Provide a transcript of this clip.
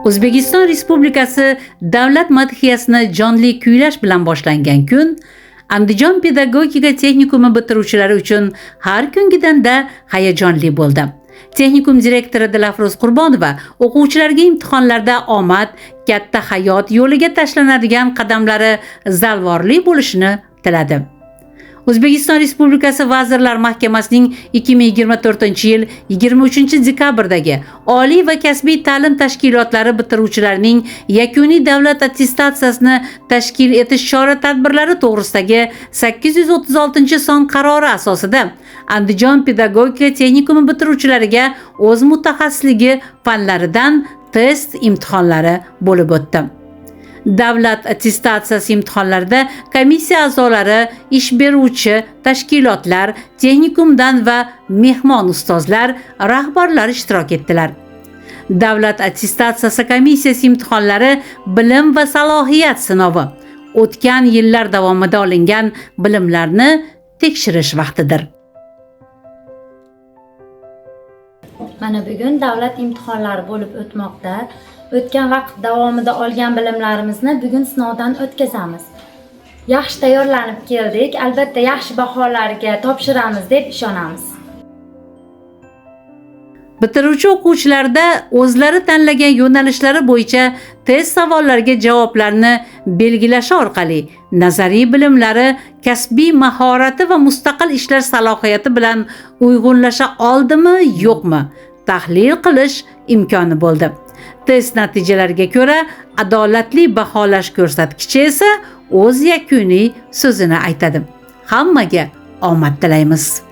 O'zbekiston Respublikasi davlat madhiyasini jonli kuylash bilan boshlangan kun Andijon pedagogika texnikumi bitiruvchilari uchun har kungidan-da hayajonli bo'ldi. Texnikum direktori Dilafruz Qurbonova o'quvchilarga imtihonlarda omad, katta hayot yo'liga tashlanadigan qadamlari zalvorli bo'lishini tiladi. O'zbekiston Respublikasi Vazirlar Mahkamasining 2024-yil 23-dekabrdagi oliy va kasbiy ta'lim tashkilotlari bitiruvchilarining yakuniy davlat attestatsiyasini tashkil etish chora-tadbirlari to'g'risidagi 836-son qarori asosida Andijon pedagogika texnikumi bitiruvchilariga o'z mutaxassisligi fanlaridan test imtihonlari bo'lib o'tdi. Davlat attestatsiyasi imtihonlarida komissiya a'zolari, ish beruvchi tashkilotlar, texnikumdan va mehmon ustozlar, rahbarlar ishtirok etdilar. Davlat attestatsiyasi komissiyasi imtihonlari bilim va salohiyat sinovi, o'tgan yillar davomida olingan bilimlarni tekshirish vaqtidir. Mana bugun davlat imtihonlari bo'lib o'tmoqda. O'tgan vaqt davomida olgan bilimlarimizni bugun sinovdan o'tkazamiz. Yaxshi tayyorlanib keldik. Albatta yaxshi baholarga topshiramiz deb ishonamiz. Bitiruvchi o'quvchilarda o'zlari tanlagan yo'nalishlari bo'yicha test savollariga javoblarni belgilashi orqali nazariy bilimlari, kasbiy mahorati va mustaqil ishlash salohiyati bilan uyg'unlasha oldimi, yo'qmi tahlil qilish imkoni bo'ldi. Test natijalariga ko'ra adolatli baholash ko'rsatkichi esa o'z yakuniy so'zini aytadi. Hammaga omad tilaymiz.